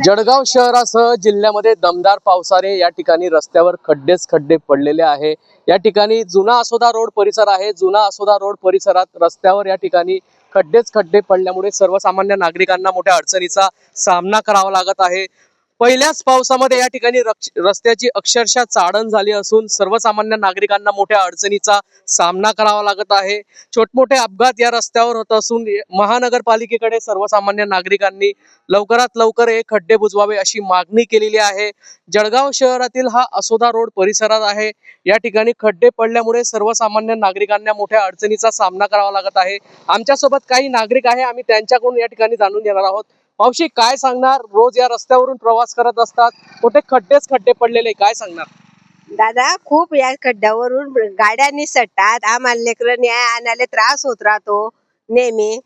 जळगाव शहरासह जिल्ह्यामध्ये दमदार पावसाने या ठिकाणी रस्त्यावर खड्डेच खड्डे पडलेले आहे। या ठिकाणी जुना आसोदा रोड परिसर आहे। जुना आसोदा रोड परिसरात रस्त्यावर या ठिकाणी खड्डेच खड्डे पडल्यामुळे सर्वसामान्य नागरिकांना मोठ्या अडचणीचा सामना करावा लागत आहे। पहिल्याच पावसामध्ये या ठिकाणी रस्त्याची अक्षरशः चाळण झाली असून सर्वसामान्य नागरिकांना मोठ्या अडचणीचा सामना करावा लागत आहे। छोटमोठे अपघात या रस्त्यावर होत असून महानगरपालिकेकडे सर्वसामान्य नागरिकांनी लवकरात लवकर हे खड्डे बुजवावे अशी मागणी केलेली आहे। जळगाव शहरातील हा आसोदा रोड परिसरात आहे। या ठिकाणी खड्डे पडल्यामुळे सर्वसामान्य नागरिकांना मोठ्या अडचणीचा सामना करावा लागत आहे। आमच्या सोबत काही नागरिक आहे, आम्ही त्यांच्याकडून या ठिकाणी जाणून घेणार आहोत। मावशी, काय सांगणार? रोज या रस्त्यावरून प्रवास करत असतात, कुठे खड्डेच खड्डे पडलेले, काय सांगणार? दादा, खूप या खड्ड्यावरून गाड्या निसटतात, आम्हाला लेकरं न्याय आणायला त्रास होत राहतो नेहमी।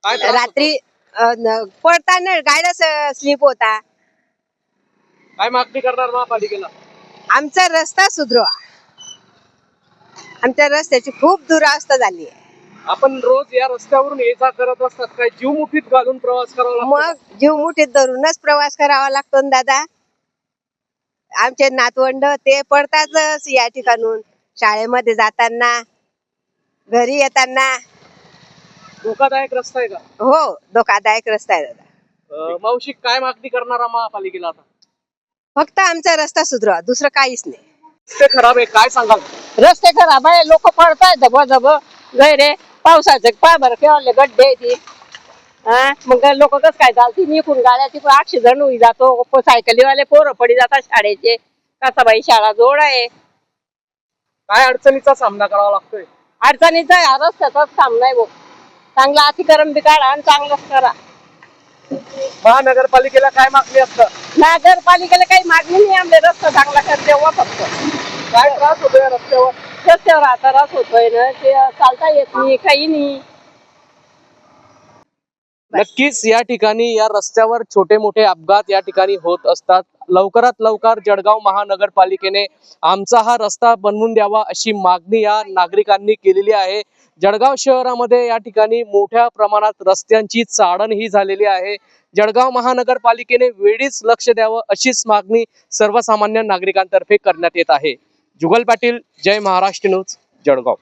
रात्री पडताना गाड्या स्लिप होता। काय मागणी करणार महापालिकेला? आमचा रस्ता सुधरवा, आमच्या रस्त्याची खूप दुरावस्था झाली आहे। आपण रोज या रस्त्यावरून ये जा करत असतात, काय जीव मुठीत घालून प्रवास करावा लागतो? मग जीव मुठीत धरूनच प्रवास करावा लागतो ना दादा। आमचे नातवंड ते पडतातच या ठिकाणून, शाळेमध्ये जाताना, घरी येताना। धोकादायक रस्ता आहे का? हो, धोकादायक रस्ता आहे दादा। मावशी, काय मागणी करणार महापालिकेला आता? फक्त आमचा रस्ता सुधरवा, दुसरं काहीच नाही। रस्ते खराब आहे, काय सांगाल? रस्ते खराब आहे, लोक पडतायत धबधब गैरे पावसाचे पाय भर केवढे गड्डे ती। मग लोक कस काय चालती, निघून गाड्या तिकडे ऍक्सिडेंट होई जातो। सायकलीवाले पोरं पडी जातात शाळेचे, कसा बाई शाळा जोड आहे। काय अडचणीचा सामना करावा लागतोय? अडचणीचा हा रस्त्याचाच सामना आहे भाऊ। चांगलं अतिक्रम बी काढा आणि चांगलंच करा। महानगरपालिकेला काय मागणी असतं? नगरपालिकेला काही मागणी नाही, आमचे रस्ता चांगला कर तेव्हा फक्त। काय त्रास होतोय या रस्त्यावर? रस्त्यावर आता त्रास होतोय ना, ते चालता येत नाही, काही नाही। नक्कीच या ठिकाणी या रस्त्यावर छोटे मोठे अपघात या ठिकाणी होत असतात। लवकरात लवकर जळगाव महानगरपालिकेने आमचा हा रस्ता बनवून द्यावा अशी मागणी या नागरिकांनी केलेली आहे। जळगाव शहरामध्ये या ठिकाणी मोठ्या प्रमाणात रस्त्यांची चाळण ही झालेली आहे। जळगाव महानगरपालिकेने वेळीच लक्ष द्यावं अशीच मागणी सर्वसामान्य नागरिकांतर्फे करण्यात येत आहे। जुगल पाटील, जय महाराष्ट्र न्यूज, जळगाव।